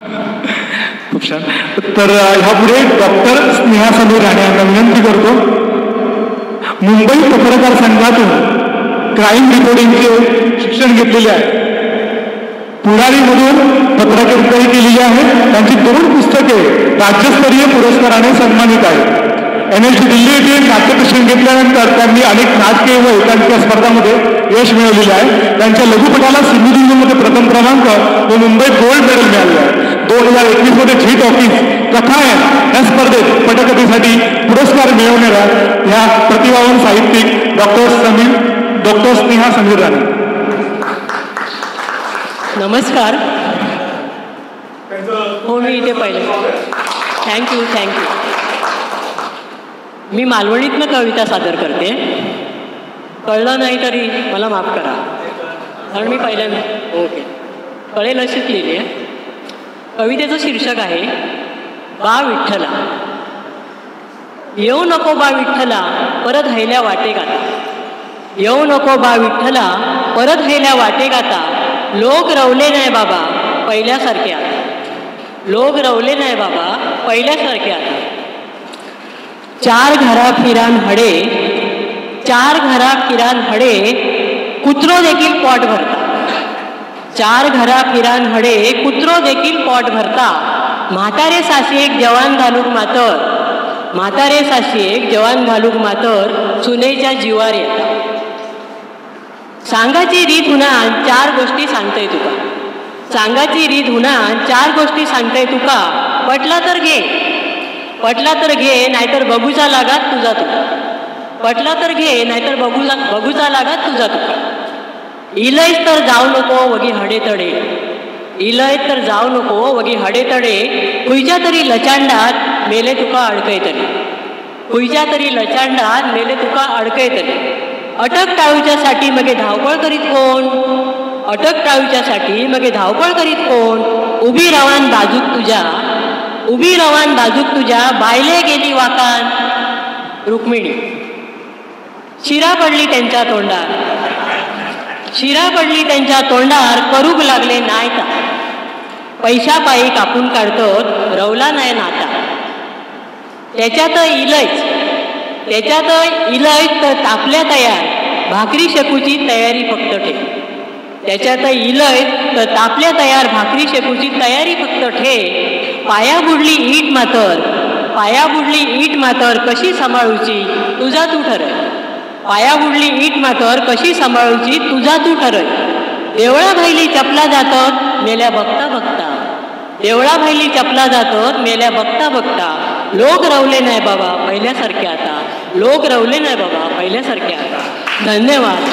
खूप छान. तर ह्यापुढे डॉक्टर स्नेहा समीर राणे यांना विनंती करतो. मुंबई पत्रकार संघातून क्राईम रिपोर्टिंगचे शिक्षण घेतलेले आहे. पुढारीमधून पत्रकारिताही केलेली आहे. त्यांची 2 पुस्तके राज्यस्तरीय पुरस्काराने सन्मानित आहेत. NLC दिल्ली येथे नाट्यशिक्षण घेतल्यानंतर त्यांनी अनेक नाटके व एकांकिका स्पर्धांमध्ये यश मिळवलेले आहे. त्यांच्या लघुपटाला सिंधुदुर्गमध्ये प्रथम क्रमांक व मुंबईत गोल्ड मेडल मिळाले आहे. 2021 मध्ये झी टॉकीज कथायन या स्पर्धेत पटकथेसाठी पुरस्कार मिळवणाऱ्या ह्या प्रतिभावान साहित्यिक डॉक्टर स्नेहा समीर राणे. नमस्कार. हो, मी इथे पाहिलं. थँक्यू. मी मालवणीतनं कविता सादर करते. कळलं नाही तरी मला माफ करा, कारण मी पहिल्यांदा ओके कळेल अशीच लिहिली आहे. कवितेचं शीर्षक आहे बा विठ्ठला. येऊ नको बा विठ्ठला परत हैल्या वाटे गाता. येऊ नको बा विठ्ठला परत हैल्या वाटे गाता. लोक रवले नाही बाबा पहिल्यासारखे आता. लोक रवले नाही बाबा पहिल्यासारखे आता. 4 घरा फिरान हडे, 4 घरा फिरान हडे, कुत्रो देखील पोट भरता. 4 घरा फिरान हडे, कुत्रो देखील पोट भरता. म्हातारे सासी एक जवान घालूक मातर, म्हातारे सासी एक जवान घालूक मातर सुनेच्या जीवार येता. सांगाची रीत हुना 4 गोष्टी सांगतय तुका. सांगाची रीत हुना 4 गोष्टी सांगतय तुका. पटला तर घे, पटला तर घे, नाहीतर बघूचा लागात तुझा तुका. पटला तर घे, नाहीतर बघूचा लागात तुझा तुका. इलयच तर जाऊ नको वगी हडे तडे. इलयच तर जाऊ नको वगी हडे तडे. खुयच्या तरी लचांडात मेले तुका अडकय तरी. खुयच्या तरी लचांडात मेले तुका अडकय तरी. अटक टाळूच्यासाठी मगे धावपळ करीत कोण. अटक टाळूच्यासाठी मगे धावपळ करीत कोण. उभी रवान बाजूक तुझ्या, उभी रवान बाजूक तुझ्या बायले गेली वाकान रुक्मिणी. शिरा पडली त्यांच्या तोंडार, शिरा पडली त्यांच्या तोंडार करूक लागले नायता. पैशा पायी कापून काढतत रवला नाही नाता. त्याच्यात इलयच, त्याच्यात इलयच तर तापल्या तयार भाकरी शेकूची तयारी फक्त ठे. त्याच्यात इलयच तर तापल्या तयार भाकरी शेकूची तयारी फक्त ठे. पाया बुडली ईट मातर, पाया बुडली ईट मातर कशी सांभाळूची तुझा तू ठरय. पाया बुडली ईट मातर कशी सांभाळूची तुझा तू ठरय. देवळा भाईली चपला जातात मेल्या बघता बघता. देवळा भाईली चपला जातात मेल्या बघता बघता. लोक रवले नाही बाबा पहिल्यासारखे आता. लोक रवले नाही बाबा पहिल्यासारखे आता. धन्यवाद.